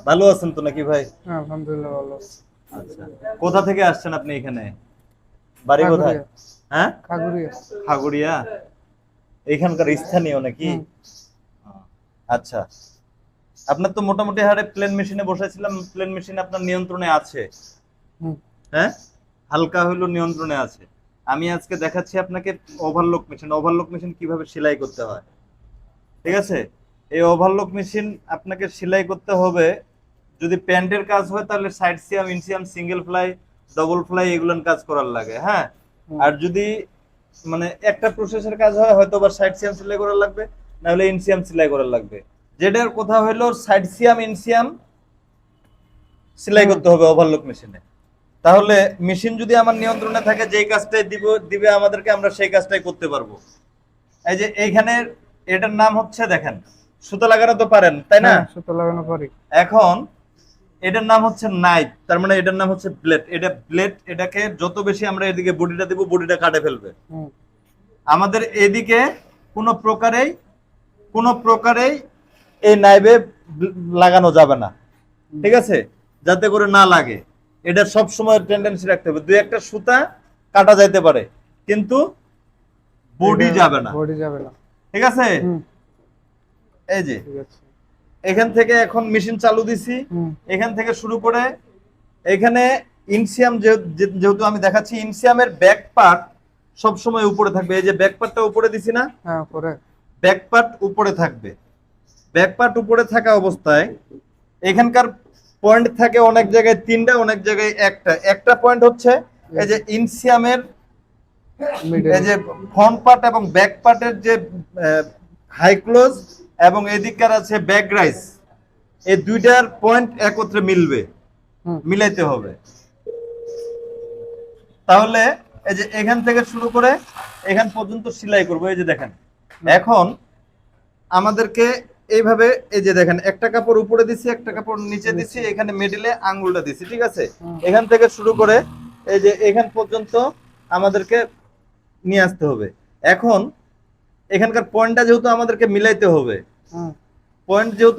ভালো আছেন তো নাকি ভাই? হ্যাঁ, আলহামদুলিল্লাহ ভালো। আচ্ছা, কোথা থেকে আসছেন আপনি এখানে? বাড়ি কোথায়? খাগড়িয়া। হ্যাঁ, খাগড়িয়া। খাগুড়িয়া। এখানকার স্থানীয় নাকি? হুম। আচ্ছা, আপনার তো মোটামুটি হারে প্লেন মেশিনে বসাইছিলাম, প্লেন মেশিন আপনার নিয়ন্ত্রণে আছে। হুম। হ্যাঁ, হালকা হইলো নিয়ন্ত্রণে আছে। আমি আজকে দেখাচ্ছি আপনাকে ওভারলক মেশিন। ওভারলক মেশিন কিভাবে সেলাই করতে হয়, ঠিক আছে? এই ওভারলক মেশিন আপনাকে সেলাই করতে হবে। যদি প্যান্টের কাজ হয় তাহলে সাইড সিয়াম, ইনসিয়াম, সিঙ্গেল ফ্লাই, ডবল ফ্লাই এগুলোর কাজ করার লাগে। হ্যাঁ, হুম। আর যদি মানে একটা প্রসেসের কাজ হয় হয়তো বা সাইড সিয়াম সেলাই করার লাগবে, না হলে ইনসিয়াম সেলাই করার লাগবে। যেটার কথা হলো সাইড সিয়াম ইনসিয়াম সেলাই হুম। করতে হবে ওভারলক মেশিনে। তাহলে মেশিন যদি আমার নিয়ন্ত্রণে থাকে, যেই কাজটাই দিবে আমাদেরকে, আমরা সেই কাজটাই করতে পারবো। এই যে এইখানে এটার নাম হচ্ছে, দেখেন, সুতা লাগানো তো পারেন তাই না? হ্যাঁ, সুতো লাগানো পারি। এখন এটার নাম হচ্ছে নাইফ, তার মানে এটার নাম হচ্ছে ব্লেড। এটা ব্লেড, এটাকে যত বেশি আমরা এদিকে বডিটা দিব, বডিটা কাটে ফেলবে। হুম। আমাদের এদিকে কোনো প্রকারেই কোনো প্রকারেই এই নাইভে লাগানো যাবে না, হুম। ঠিক আছে? যাতে করে না লাগে, এটা সব সময় টেন্ডেন্সি রাখতে হবে। দুই একটা সুতা কাটা যাইতে পারে, কিন্তু বডি এটা যাবে না, বডি যাবে না। ঠিক আছে? হুম। এই যে ঠিক আছে। এখান থেকে এখন মেশিন চালু দিছি, হুম। এখান থেকে শুরু করে এখানে ইনসিয়াম, যেহেতু আমি দেখাচ্ছি, ইনসিয়ামের ব্যাক পার্ট সব সময় উপরে থাকবে। এই যে ব্যাক পার্টটা উপরে দিছি না, হ্যাঁ, পরে। ব্যাক পার্ট উপরে থাকবে। ব্যাক পার্ট উপরে থাকা অবস্থায় এখানকার পয়েন্ট থাকে অনেক জায়গায় তিনটা, অনেক জায়গায় একটা। একটা পয়েন্ট হচ্ছে এই যে ইনসিয়ামের মিডল। এই যে ফ্রন্ট পার্ট এবং ব্যাক পার্টের যে হাই ক্লোজ এবং এদিককার আছে ব্যাক রাইস, এই দুইটার পয়েন্ট একত্রে মিলবে, হুম। মিলাইতে হবে। তাহলে এই যে এখান থেকে শুরু করে এখান পর্যন্ত সেলাই করবো। এই যে দেখেন, হুম। এখন আমাদেরকে এইভাবে, এই যে দেখেন, একটা কাপড় উপরে দিছি, একটা কাপড় নিচে দিছি, নিচে। এখানে মিডিলে আঙ্গুলটা দিছি, ঠিক আছে? হুম। এখান থেকে শুরু করে এই যে এখান পর্যন্ত আমাদেরকে নিয়ে আসতে হবে। এখন এখানকার পয়েন্টটা যেহেতু আমাদেরকে মিলাইতে হবে, হুম। পয়েন্ট যেহেতু